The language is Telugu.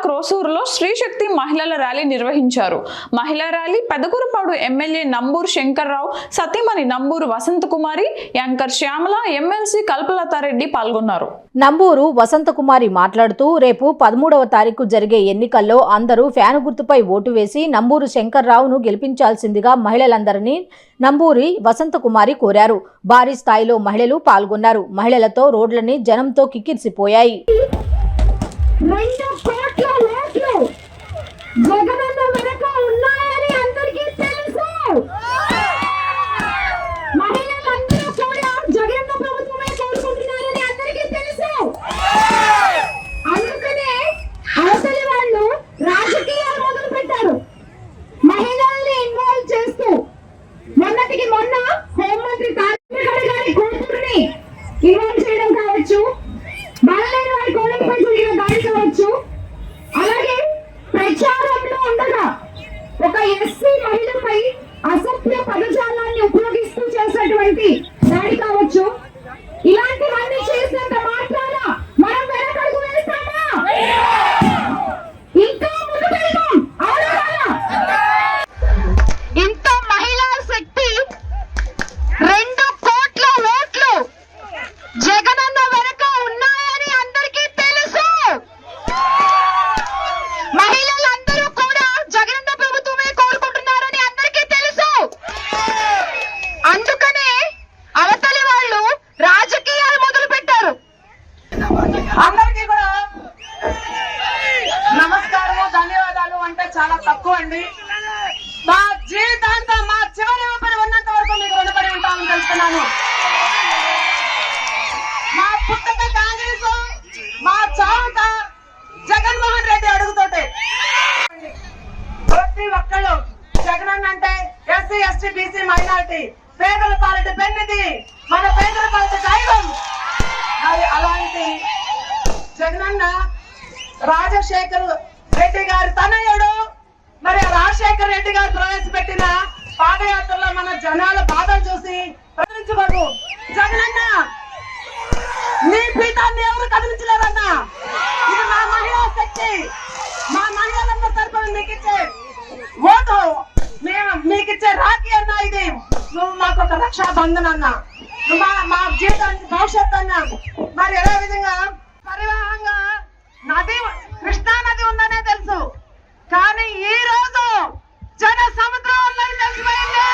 క్రోసూరులో శ్రీశక్తి మహిళల ర్యాలీ నిర్వహించారు. మహిళా ర్యాలీ పెదకూరుపాడు ఎమ్మెల్యే నంబూరు శంకర్రావు, సతీమణి నంబూరు వసంతకుమారి, యాంకర్ శ్యామల, ఎమ్మెల్సీ కల్పలతారెడ్డి పాల్గొన్నారు. నంబూరు వసంతకుమారి మాట్లాడుతూ రేపు 13వ తారీఖు జరిగే ఎన్నికల్లో అందరూ ఫ్యాను గుర్తుపై ఓటు వేసి నంబూరు శంకర్రావును గెలిపించాల్సిందిగా మహిళలందరినీ నంబూరి వసంతకుమారి కోరారు. భారీ స్థాయిలో మహిళలు పాల్గొన్నారు. మహిళలతో రోడ్లని జనంతో కిక్కిరిసిపోయాయి. అలాగే ప్రచారంలో ఉండగా ఒక ఎస్సీ మహిళపై అసభ్య పదజాలాన్ని ఉపయోగిస్తూ చేసేటువంటి దాడి కావచ్చు. ఇలాంటివన్నీ చేసినంత మాత్రాన మనం వెనకడుగు వేస్తామా? ఇంకా ముందుకు వెళ్తాం. ఇంత మహిళా శక్తి 2 కోట్ల ఓట్లు జగనన్న వెనక ఉన్నాయని అందరికీ తెలుసు. మహిళలందరూ కూడా జగనన్న ప్రభుత్వమే కోరుకుంటున్నారని అందరికీ తెలుసు. అందుకనే అవతలి వాళ్ళు రాజకీయాలు మొదలు పెట్టారు. అందరికీ కూడా నమస్కారము, ధన్యవాదాలు అంటే చాలా తక్కువ అండి. మా జీవితాంతం మా చివరి ఊపిరి ఉన్నంత వరకు మీకు రుణపడి ఉంటామని తెలుస్తున్నాను. మా పుట్టక కాంగ్రెస్, మా చావుక జగన్మోహన్ రెడ్డి అడుగుతోటే. ప్రతి ఒక్కళ్ళు జగనన్న అంటే ఎస్సీ, ఎస్టీ, బీసీ, మైనారిటీ, పేదల పాలిట పెన్నిది, మన పేదల పాలిట దైవం. మరి అలాంటి జగనన్న రాజశేఖర్ రెడ్డి గారి తనయుడు. మరి రాజశేఖర్ రెడ్డి గారు ప్రవేశపెట్టిన పాదయాత్రలో మన జనాల బాధలు చూసి ప్రకటించబడు. జగనన్న నీ పీఠాన్ని ఎవరు కదిలించలేరన్నా. ఇది మా మహిళా శక్తి. మా మహిళలందరి తరపున మీకిచ్చే ఓటు, మేము మీకిచ్చే రాఖీ అన్నా. ఇది నువ్వు మాకు ఒక రక్షా బంధన్ అన్నా, మా జీవితానికి భవిష్యత్తు అన్నా. మరి అదే విధంగా పరివాహంగా నది, కృష్ణా నది ఉందనే తెలుసు, కానీ ఈ రోజు జన సముద్రం ఉందని తెలిసిపోయింది.